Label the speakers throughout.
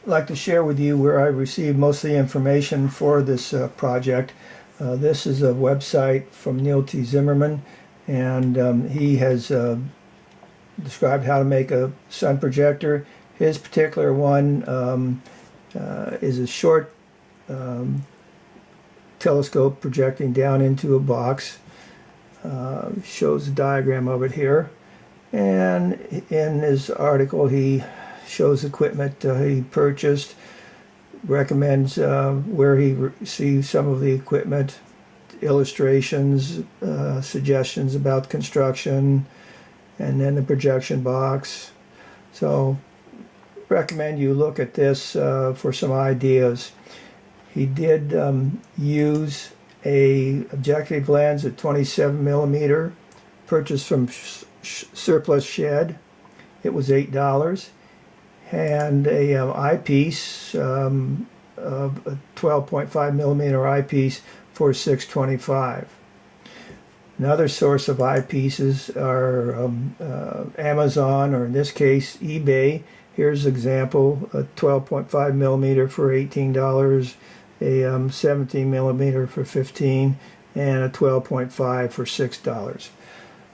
Speaker 1: like to share with you where I received most of the information for this project. This is a website from Neil T. Zimmerman, and he has described how to make a sun projector. His particular one is a short telescope projecting down into a box. Shows a diagram of it here, and in his article he shows equipment he purchased, recommends where he received some of the equipment, illustrations, suggestions about construction, and then the projection box. So recommend you look at this for some ideas. He did use a objective lens at 27mm, purchased from Surplus Shed. It was $8, and a eyepiece, of a 12.5mm eyepiece for $6.25. Another source of eyepieces are Amazon, or in this case eBay. Here's an example: a 12.5mm for $18, a 17mm for $15, and a 12.5 for $6.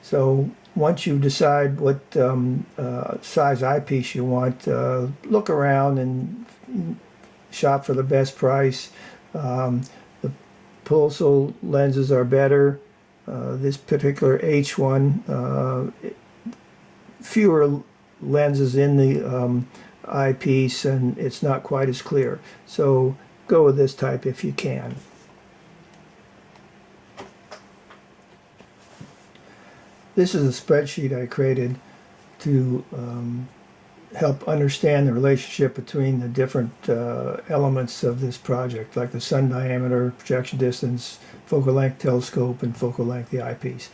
Speaker 1: So once you decide what size eyepiece you want, look around and shop for the best price. The Pulsar lenses are better. This particular H1, fewer lenses in the eyepiece, and it's not quite as clear. So go with this type if you can. This is a spreadsheet I created to help understand the relationship between the different elements of this project, like the sun diameter, projection distance, focal length telescope, and focal length the eyepiece.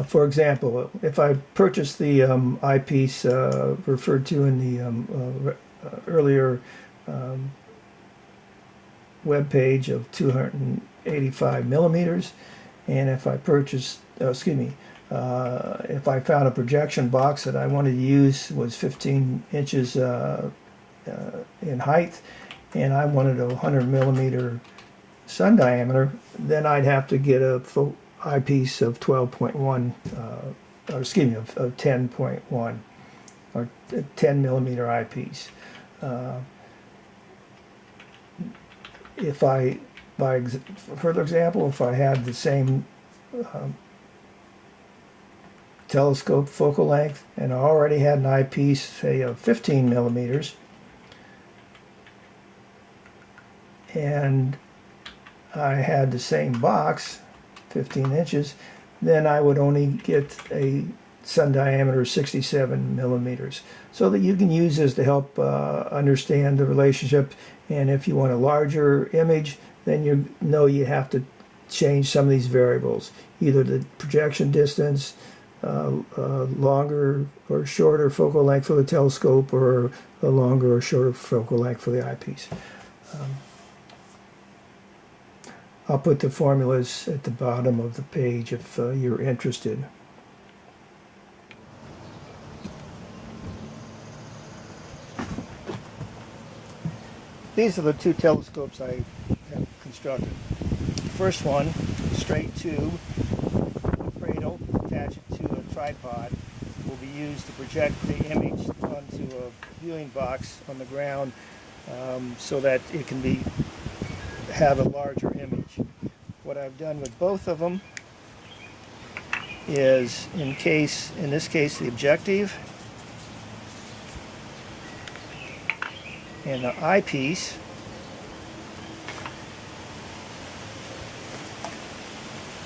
Speaker 1: For example, if I purchase the eyepiece referred to in the earlier web page of 285mm, and if I purchase, if I found a projection box that I wanted to use was 15 inches in height, and I wanted a 100mm sun diameter, then I'd have to get a full eyepiece of 12.1, or excuse me, of 10.1, or 10mm eyepiece. If I, by further example, if I had the same telescope focal length and I already had an eyepiece, say of 15mm, and I had the same box, 15 inches, then I would only get a sun diameter of 67mm. So that you can use this to help understand the relationship, and if you want a larger image, then you know you have to change some of these variables, either the projection distance, longer or shorter focal length for the telescope, or a longer or shorter focal length for the eyepiece. I'll put the formulas at the bottom of the page if you're interested. These are the two telescopes I have constructed. The first one, straight tube, cradle, attach it to a tripod, will be used to project the image onto a viewing box on the ground, so that it can have a larger image. What I've done with both of them is, in this case, the objective and the eyepiece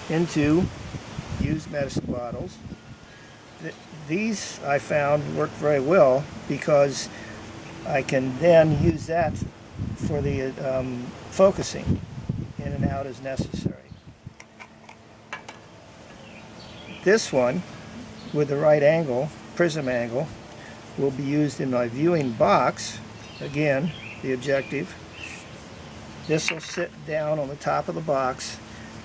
Speaker 1: into used medicine bottles. These I found work very well because I can then use that for the focusing in and out as necessary. This one, with the right angle, prism angle, will be used in my viewing box. Again, the objective. This will sit down on the top of the box,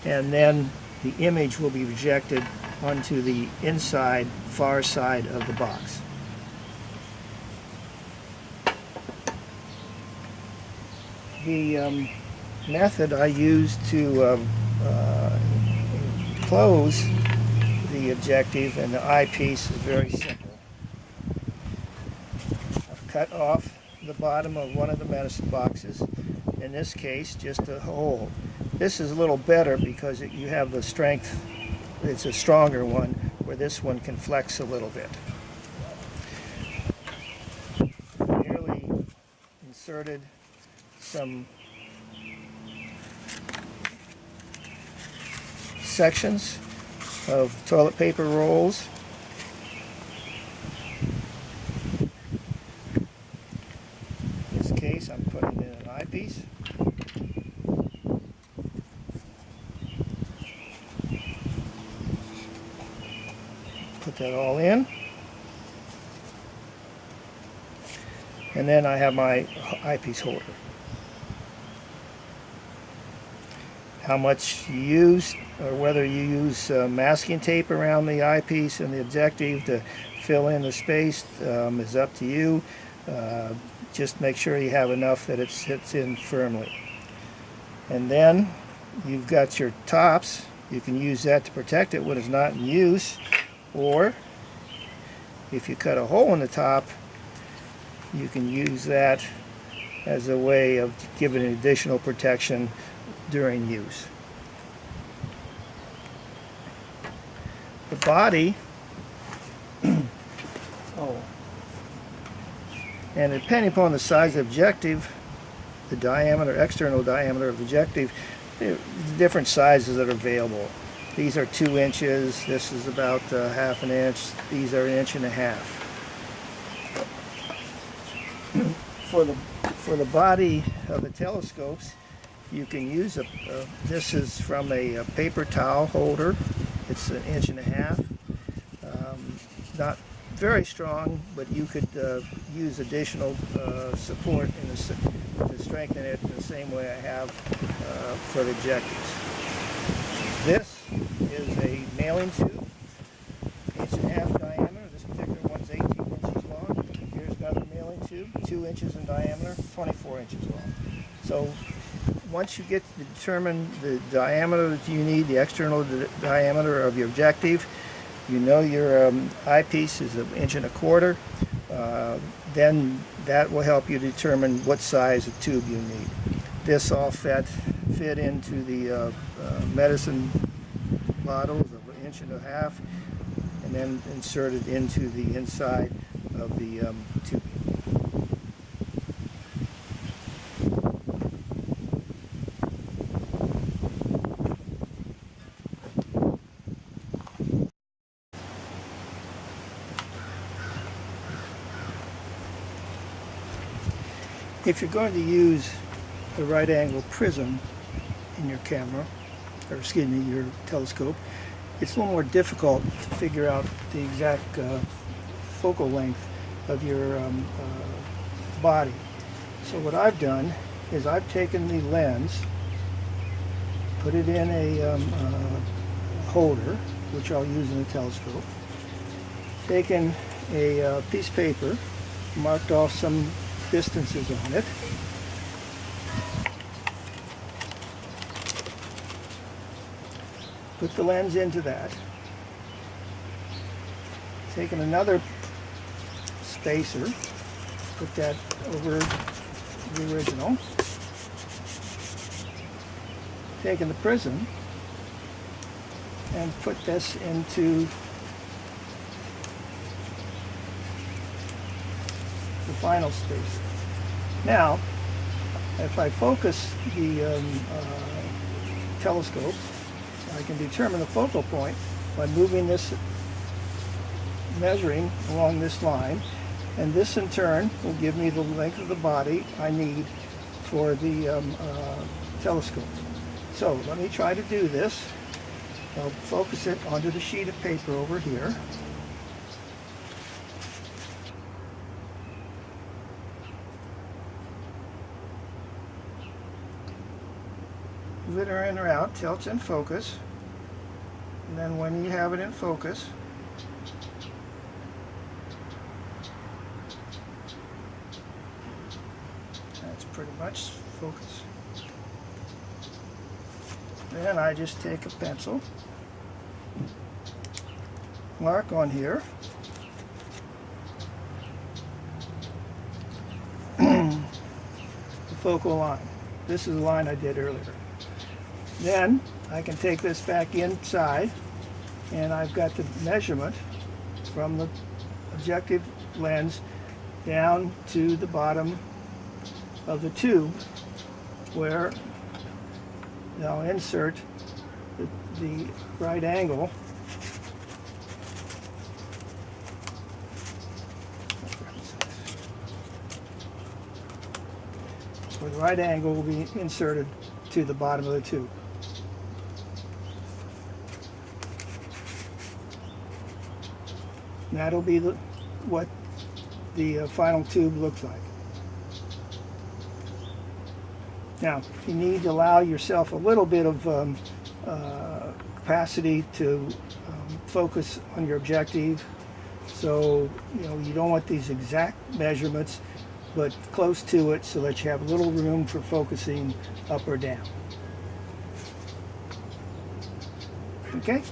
Speaker 1: and then the image will be projected onto the inside, far side of the box. The method I use to close the objective and the eyepiece is very simple. I've cut off the bottom of one of the medicine boxes, in this case just a hole. This is a little better because you have the strength, it's a stronger one, where this one can flex a little bit. Merely inserted some sections of toilet paper rolls. In this case, I'm putting in an eyepiece. Put that all in. And then I have my eyepiece holder. How much you use, or whether you use masking tape around the eyepiece and the objective to fill in the space, is up to you. Just make sure you have enough that it sits in firmly. And then you've got your tops. You can use that to protect it when it's not in use, or if you cut a hole in the top, you can use that as a way of giving additional protection during use. The body, and depending upon the size of the objective, the diameter, external diameter of the objective, there are different sizes that are available. These are 2 inches, this is about ½ an inch, these are 1.5 inches. For the body of the telescopes, you can use this is from a paper towel holder. It's 1.5 inches. Not very strong, but you could use additional support to strengthen it in the same way I have for the objectives. This is a mailing tube, 1.5 inch diameter. This particular one's 18 inches long. Here's another mailing tube, 2 inches in diameter, 24 inches long. So once you get to determine the diameter that you need, the external diameter of your objective, you know your eyepiece is 1.25 inches, then that will help you determine what size of tube you need. This all fit into the medicine bottles of 1.5 inches, and then inserted into the inside of the tube. If you're going to use a right angle prism in your camera, or excuse me, your telescope, it's a little more difficult to figure out the exact focal length of your body. So what I've done is I've taken the lens, put it in a holder, which I'll use in a telescope, taken a piece of paper, marked off some distances on it, put the lens into that, taken another spacer, put that over the original, taken the prism and put this into the final spacer. Now, if I focus the telescope, I can determine the focal point by moving this, measuring along this line, and this in turn will give me the length of the body I need for the telescope. So let me try to do this. I'll focus it onto the sheet of paper over here. Move it in or out till it's in focus. And then when you have it in focus, that's pretty much. Focus. Then I just take a pencil, mark on here, the focal line. This is the line I did earlier. Then I can take this back inside, and I've got the measurement from the objective lens down to the bottom of the tube, where I'll insert the right angle where the right angle will be inserted to the bottom of the tube. And that'll be what the final tube looks like. Now, you need to allow yourself a little bit of capacity to focus on your objective. So, you don't want these exact measurements, but close to it so that you have a little room for focusing up or down. Okay?